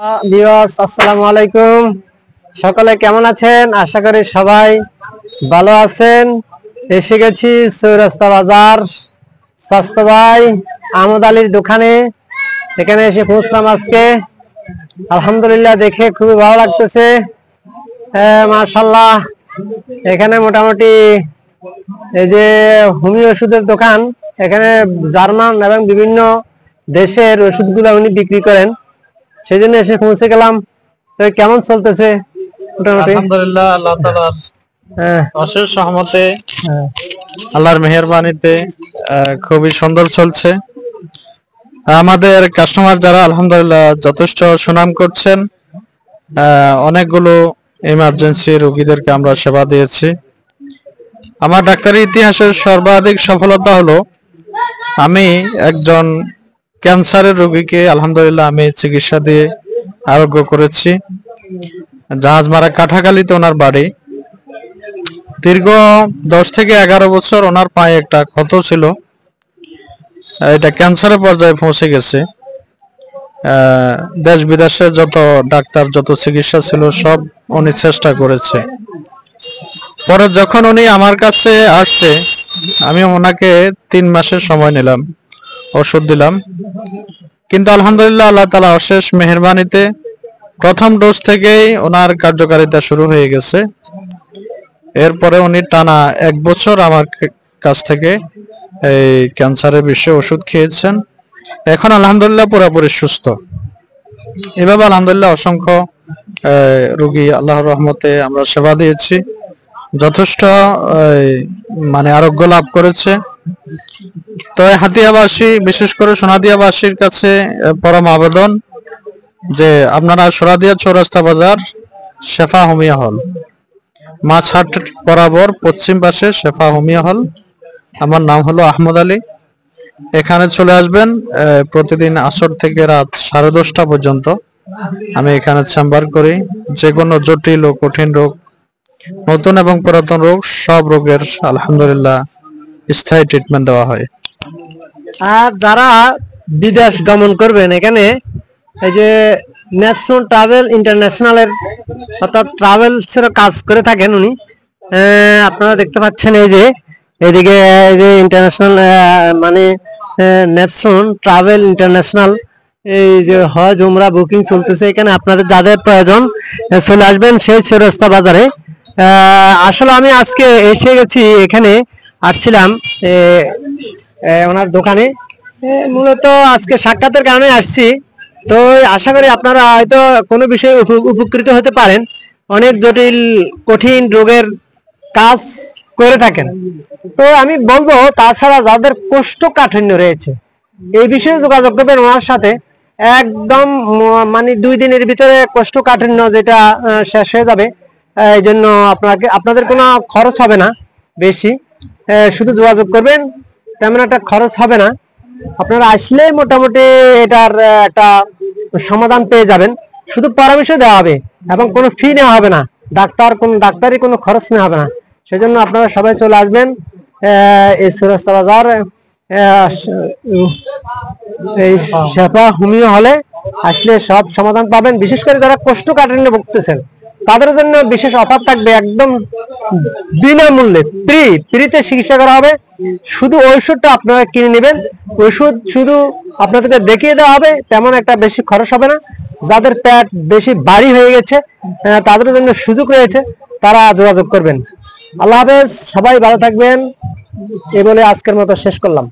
Viewers আসসালামু আলাইকুম। সকলে কেমন আছেন? আশা করি সবাই ভালো আছেন। এসে গেছি চৌরাস্তা বাজার স্বাস্থ্য ভাই আহমদ আলীর দোকানে। এখানে এসে পৌঁছলাম আজকে। আলহামদুলিল্লাহ, দেখে খুবই ভালো লাগতেছে। মাশাআল্লাহ, এখানে মোটামুটি এই যে হোমিও ওষুধের দোকান, এখানে জার্মান এবং বিভিন্ন দেশের ওষুধগুলো উনি বিক্রি করেন, সেই জন্য এসে পৌঁছে গেলাম। তো কেমন চলতেছে? মোটামুটি আলহামদুলিল্লাহ, আল্লাহ তাআলার অশেষ রহমতে, আল্লাহর মেহেরবানিতে খুবই সুন্দর চলছে। আমাদের কাস্টমার যারা আলহামদুলিল্লাহ যথেষ্ট সুনাম করছেন। অনেকগুলো ইমার্জেন্সি রোগীদেরকে আমরা সেবা দিয়েছি। আমার ডাক্তারি ইতিহাসের সর্বাধিক সফলতা হলো আমি একজন ক্যান্সারের রোগীকে আলহামদুলিল্লাহ আমি চিকিৎসা দিয়ে আরোগ্য করেছি। জাহাজমারা কাঠাখালীতে ওনার বাড়ি। দীর্ঘ 10 থেকে 11 বছর ওনার পায়ে একটা ক্ষত ছিল, এটা ক্যান্সারের পর্যায়ে পৌঁছে গেছে। দেশ বিদেশে যত ডাক্তার, যত চিকিৎসা ছিল সব উনি চেষ্টা করেছে। পরে যখন উনি আমার কাছে আসছে, আমি ওনাকে 3 মাসের সময় নিলাম, ওষুধ দিলাম। কিন্তু আলহামদুলিল্লাহ আল্লাহ তাআলা অশেষ মেহেরবানিতে প্রথম ডোজ থেকেই ওনার কার্যকারিতা শুরু হয়ে গেছে। এরপরে উনি টানা 1 বছর আমার কাছ থেকে এই ক্যান্সারের বিষয়ে ওষুধ খেয়েছেন। এখন আলহামদুলিল্লাহ পুরোপুরি সুস্থ। এভাবে আলহামদুলিল্লাহ অসংখ্য রোগী আল্লাহর রহমতে আমরা সেবা দিয়েছি, যথেষ্ট আরোগ্য লাভ করেছে। তো হাতিয়াবাসী, বিশেষ করে সোনাদিয়াবাসীর কাছে পরম আবেদন যে আপনারা সোনাদিয়া চৌরাস্তা বাজার শেফা হোমিও হল, মাছহাট বরাবর পশ্চিম পাশে শেফা হোমিও হল। আমার নাম হলো আহমদ আলী। এখানে চলে আসবেন। প্রতিদিন আসর থেকে রাত 10:30 পর্যন্ত আমি এখানে চেম্বার করি। যে কোনো জটিল ও কঠিন রোগ, নতুন এবং পুরাতন রোগ, সব রোগের আলহামদুলিল্লাহ স্থায়ী ট্রিটমেন্ট দেওয়া হয়। আর যারা বিদেশ গমন করবেন, এখানে এই যে নেপসন ট্রাভেল ইন্টারন্যাশনালের অর্থাৎ ট্রাভেলসের কাজ করে থাকেন উনি। আপনারা দেখতে পাচ্ছেন এই যে এদিকে এই যে ইন্টারন্যাশনাল নেপসন ট্রাভেল ইন্টারন্যাশনাল, এই যে হজ উমরা বুকিং চলতেছে। এখানে আপনাদের যাদের প্রয়োজন চলে আসবেন সেই চৌরাস্তা বাজারে। আসলে আমি আজকে এসে গেছি, এখানে আসছিলাম ওনার দোকানে। মূলত আজকে সাক্ষাতের কারণে আসছি। তো আশা করি আপনারা হয়তো কোনো বিষয়ে উপকৃত হতে পারেন। অনেক জটিল কঠিন রোগের কাজ করে থাকেন। তো আমি বলবো, তাছাড়া যাদের কোষ্ঠকাঠিন্য রয়েছে, এই বিষয়ে যোগাযোগ করবেন ওনার সাথে। একদম 2 দিনের ভিতরে কোষ্ঠকাঠিন্য যেটা শেষ হয়ে যাবে। এই জন্য আপনাদের কোনো খরচ হবে না বেশি, শুধু যোগাযোগ করবেন, তেমন একটা খরচ হবে না। আপনারা আসলে মোটামুটি এটার একটা সমাধান পেয়ে যাবেন। শুধু পরামর্শ দেওয়া হবে এবং কোনো ফি নেওয়া হবে না, ডাক্তারি কোনো খরচ নেওয়া হবে না। সেজন্য আপনারা সবাই চলে আসবেন এই চৌরাস্তা বাজার এই শেফা হোমিও হলে। আসলে সব সমাধান পাবেন। বিশেষ করে যারা কোষ্ঠকাঠিন্য ভুগতেছেন তাদের জন্য বিশেষ অফার থাকবে, একদম বিনামূল্যে ফ্রিতে চিকিৎসা করা হবে। শুধু ওষুধটা আপনারা কিনে নেবেন, ওষুধ শুধু আপনাদেরকে দেখিয়ে দেওয়া হবে, তেমন একটা বেশি খরচ হবে না। যাদের পেট বেশি ভারী হয়ে গেছে তাদের জন্য সুযোগ রয়েছে, তারা যোগাযোগ করবেন। আল্লাহ হাফেজ, সবাই ভালো থাকবেন। এই বলে আজকের মতো শেষ করলাম।